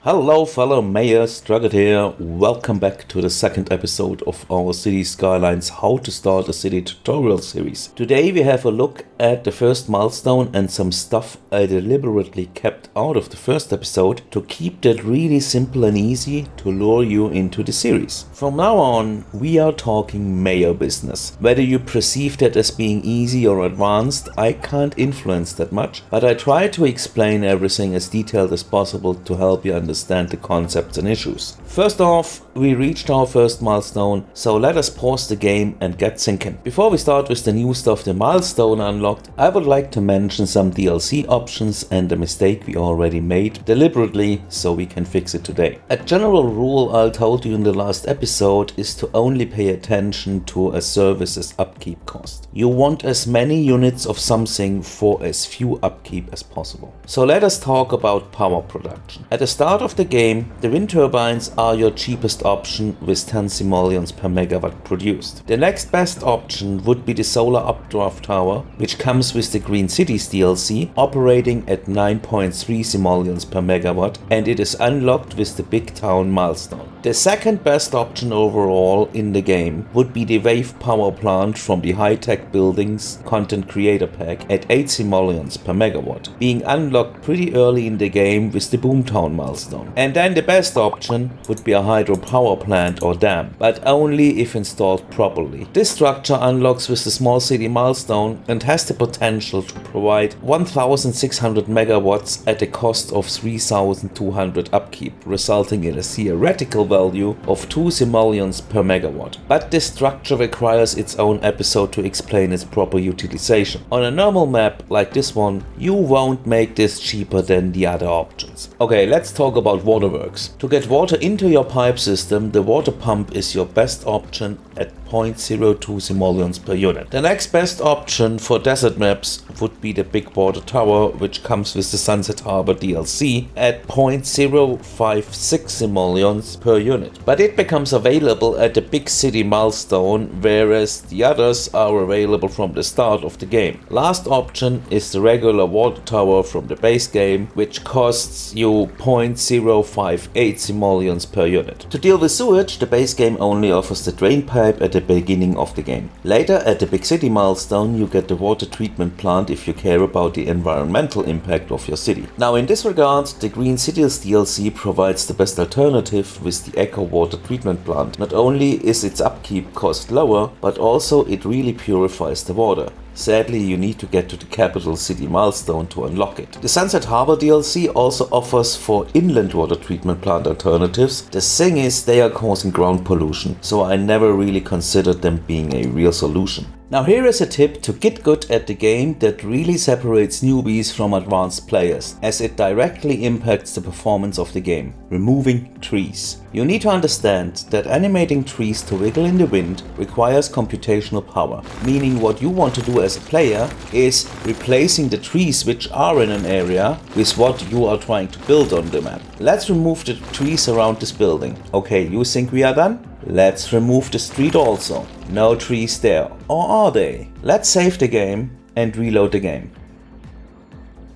Hello fellow mayors, Drugget here. Welcome back to the second episode of our Cities Skylines How to Start a City tutorial series. Today we have a look at the first milestone and some stuff I deliberately kept out of the first episode to keep that really simple and easy to lure you into the series. From now on, we are talking mayor business. Whether you perceive that as being easy or advanced, I can't influence that much, but I try to explain everything as detailed as possible to help you understand the concepts and issues. First off, we reached our first milestone, so let us pause the game and get thinking. Before we start with the new stuff the milestone unlocked, I would like to mention some DLC options and a mistake we already made deliberately so we can fix it today. A general rule I told you in the last episode is to only pay attention to a service's upkeep cost. You want as many units of something for as few upkeep as possible. So let us talk about power production. At the start of the game, the wind turbines are your cheapest option with 10 simoleons per megawatt produced. The next best option would be the solar updraft tower, which comes with the Green Cities DLC, operating at 9.3 simoleons per megawatt, and it is unlocked with the Big Town milestone. The second best option overall in the game would be the wave power plant from the high-tech buildings content creator pack at 8 simoleons per megawatt, being unlocked pretty early in the game with the Boomtown milestone. And then the best option would be a hydropower plant or dam, but only if installed properly. This structure unlocks with the small city milestone and has the potential to provide 1600 megawatts at a cost of 3200 upkeep, resulting in a theoretical value of 2 simoleons per megawatt. But this structure requires its own episode to explain its proper utilization. On a normal map like this one, you won't make this cheaper than the other options. Okay, let's talk about waterworks. To get water into your pipe system, the water pump is your best option at 0.02 simoleons per unit. The next best option for desert maps would be the Big Water Tower, which comes with the Sunset Harbor DLC at 0.056 simoleons per unit. But it becomes available at the Big City milestone, whereas the others are available from the start of the game. Last option is the regular water tower from the base game, which costs you 0.058 simoleons per unit. To deal with sewage, the base game only offers the drain pipe at the beginning of the game. Later, at the Big City milestone, you get the water treatment plant if you care about the environmental impact of your city. Now, in this regard, the Green Cities DLC provides the best alternative with the Echo water treatment plant. Not only is its upkeep cost lower, but also it really purifies the water. Sadly, you need to get to the capital city milestone to unlock it. The Sunset Harbor DLC also offers for inland water treatment plant alternatives. The thing is, they are causing ground pollution, so I never really considered them being a real solution. Now here is a tip to get good at the game that really separates newbies from advanced players, as it directly impacts the performance of the game: removing trees. You need to understand that animating trees to wiggle in the wind requires computational power, meaning what you want to do as a player is replacing the trees which are in an area with what you are trying to build on the map. Let's remove the trees around this building. Okay, you think we are done? Let's remove the street also. No trees there. Or are they? Let's save the game and reload the game.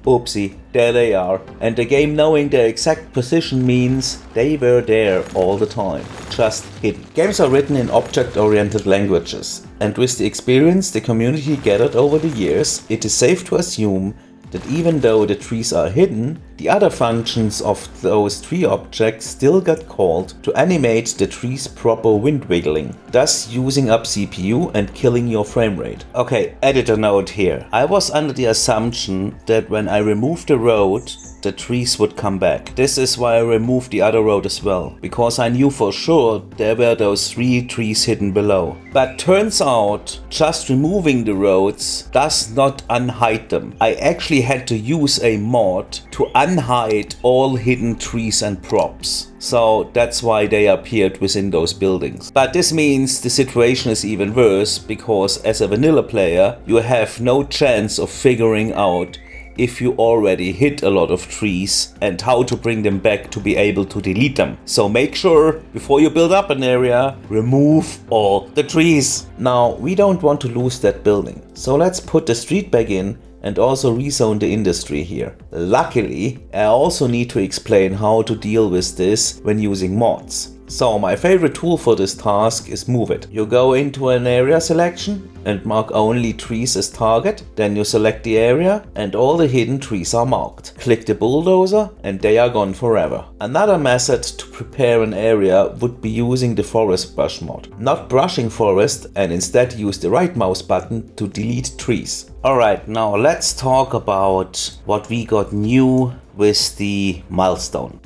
Oopsie, there they are. And the game knowing their exact position means they were there all the time, just hidden. Games are written in object-oriented languages, and with the experience the community gathered over the years, it is safe to assume that even though the trees are hidden, the other functions of those tree objects still got called to animate the tree's proper wind wiggling, thus using up CPU and killing your frame rate. Okay, editor note here. I was under the assumption that when I removed the road, the trees would come back. This is why I removed the other road as well, because I knew for sure there were those 3 trees hidden below. But turns out, just removing the roads does not unhide them. I actually had to use a mod to unhide all hidden trees and props. So that's why they appeared within those buildings. But this means the situation is even worse, because as a vanilla player, you have no chance of figuring out if you already hit a lot of trees and how to bring them back to be able to delete them. So make sure before you build up an area, remove all the trees. Now we don't want to lose that building, so let's put the street back in and also rezone the industry here. Luckily, I also need to explain how to deal with this when using mods. So my favorite tool for this task is Move It. You go into an area selection and mark only trees as target, then you select the area and all the hidden trees are marked. Click the bulldozer and they are gone forever. Another method to prepare an area would be using the forest brush mod. Not brushing forest and instead use the right mouse button to delete trees. Alright, now let's talk about what we got new with the milestone.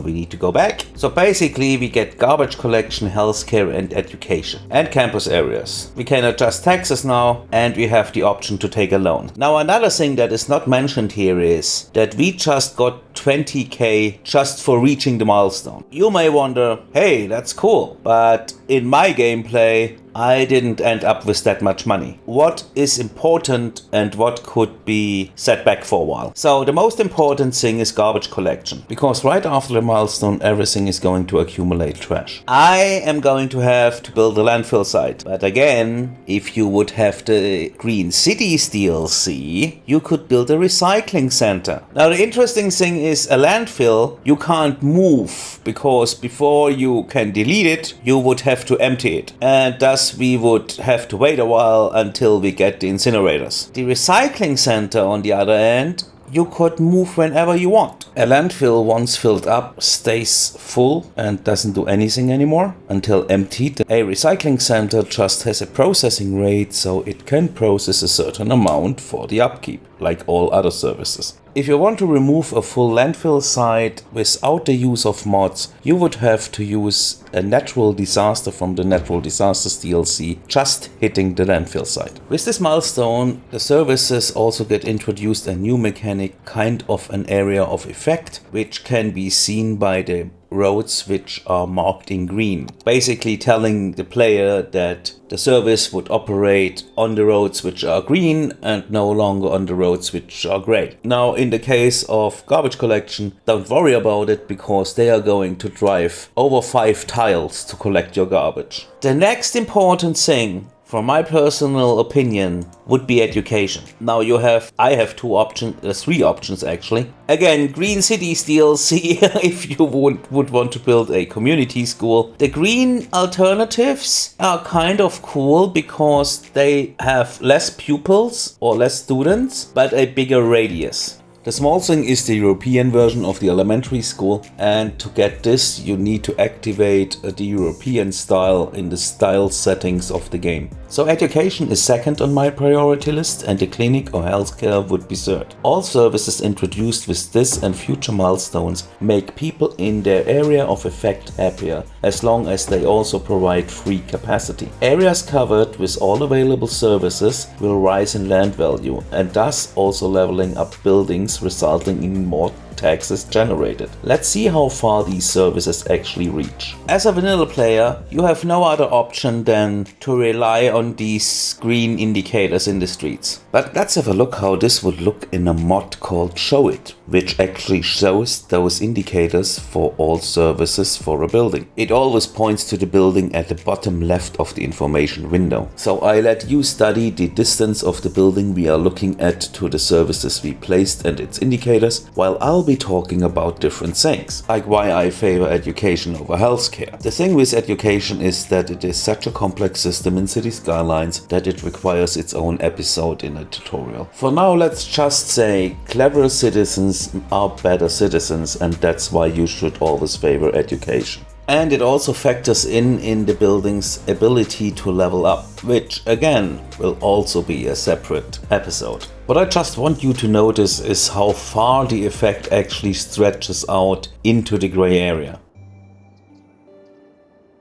We need to go back. So basically we get garbage collection, healthcare and education and campus areas. We can adjust taxes now and we have the option to take a loan. Now another thing that is not mentioned here is that we just got 20k just for reaching the milestone. You may wonder, hey, that's cool, but in my gameplay I didn't end up with that much money. What is important and what could be set back for a while? So the most important thing is garbage collection, because right after the milestone everything is going to accumulate trash. I am going to have to build a landfill site, but again, if you would have the Green Cities DLC, you could build a recycling center. Now the interesting thing is a landfill you can't move, because before you can delete it you would have to empty it, and thus we would have to wait a while until we get the incinerators. The recycling center on the other end, you could move whenever you want. A landfill once filled up stays full and doesn't do anything anymore until emptied. A recycling center just has a processing rate, so it can process a certain amount for the upkeep, like all other services. If you want to remove a full landfill site without the use of mods, you would have to use a natural disaster from the Natural Disasters DLC just hitting the landfill site. With this milestone, the services also get introduced a new mechanic, kind of an area of effect, which can be seen by the roads which are marked in green, basically telling the player that the service would operate on the roads which are green and no longer on the roads which are grey. Now in the case of garbage collection, don't worry about it, because they are going to drive over 5 tiles to collect your garbage. The next important thing, from my personal opinion, would be education. Now I have 3 options actually. Again, Green Cities DLC if you would want to build a community school. The green alternatives are kind of cool because they have less pupils or less students, but a bigger radius. The small thing is the European version of the elementary school, and to get this you need to activate the European style in the style settings of the game. So education is second on my priority list and the clinic or healthcare would be third. All services introduced with this and future milestones make people in their area of effect happier, as long as they also provide free capacity. Areas covered with all available services will rise in land value and thus also leveling up buildings, resulting in more taxes generated. Let's see how far these services actually reach. As a vanilla player, you have no other option than to rely on these green indicators in the streets. But let's have a look how this would look in a mod called Show It, which actually shows those indicators for all services for a building. It always points to the building at the bottom left of the information window. So I let you study the distance of the building we are looking at to the services we placed and its indicators, while I'll be talking about different things, like why I favor education over healthcare. The thing with education is that it is such a complex system in Cities Skylines that it requires its own episode in a tutorial. For now, let's just say clever citizens are better citizens, and that's why you should always favor education. And it also factors in the building's ability to level up, which again will also be a separate episode. What I just want you to notice is how far the effect actually stretches out into the gray area.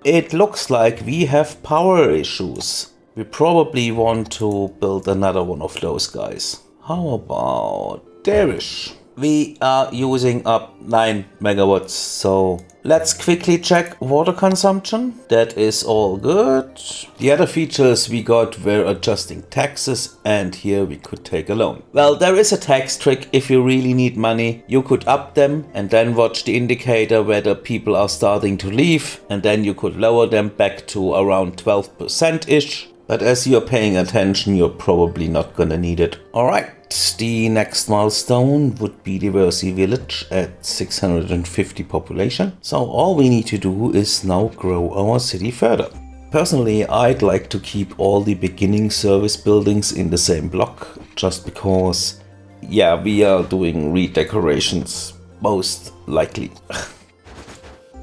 It looks like we have power issues. We probably want to build another one of those guys. How about there-ish? We are using up 9 megawatts, so let's quickly check water consumption. That is all good. The other features we got were adjusting taxes, and here we could take a loan. Well, there is a tax trick. If you really need money, you could up them and then watch the indicator whether people are starting to leave, and then you could lower them back to around 12%-ish. But as you're paying attention, you're probably not gonna need it. Alright, the next milestone would be the Versi village at 650 population. So all we need to do is now grow our city further. Personally, I'd like to keep all the beginning service buildings in the same block, just because, yeah, we are doing redecorations, most likely.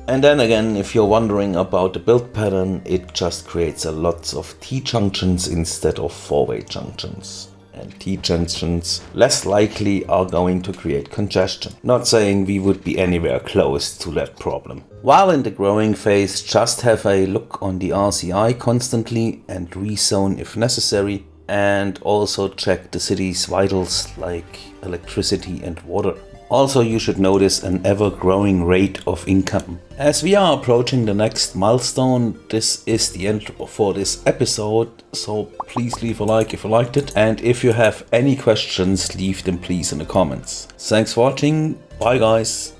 And then again, if you're wondering about the build pattern, it just creates a lots of T-junctions instead of four-way junctions. And T-junctions less likely are going to create congestion. Not saying we would be anywhere close to that problem. While in the growing phase, just have a look on the RCI constantly and rezone if necessary. And also check the city's vitals like electricity and water. Also, you should notice an ever-growing rate of income. As we are approaching the next milestone, this is the end for this episode, so please leave a like if you liked it, and if you have any questions, leave them please in the comments. Thanks for watching, bye guys!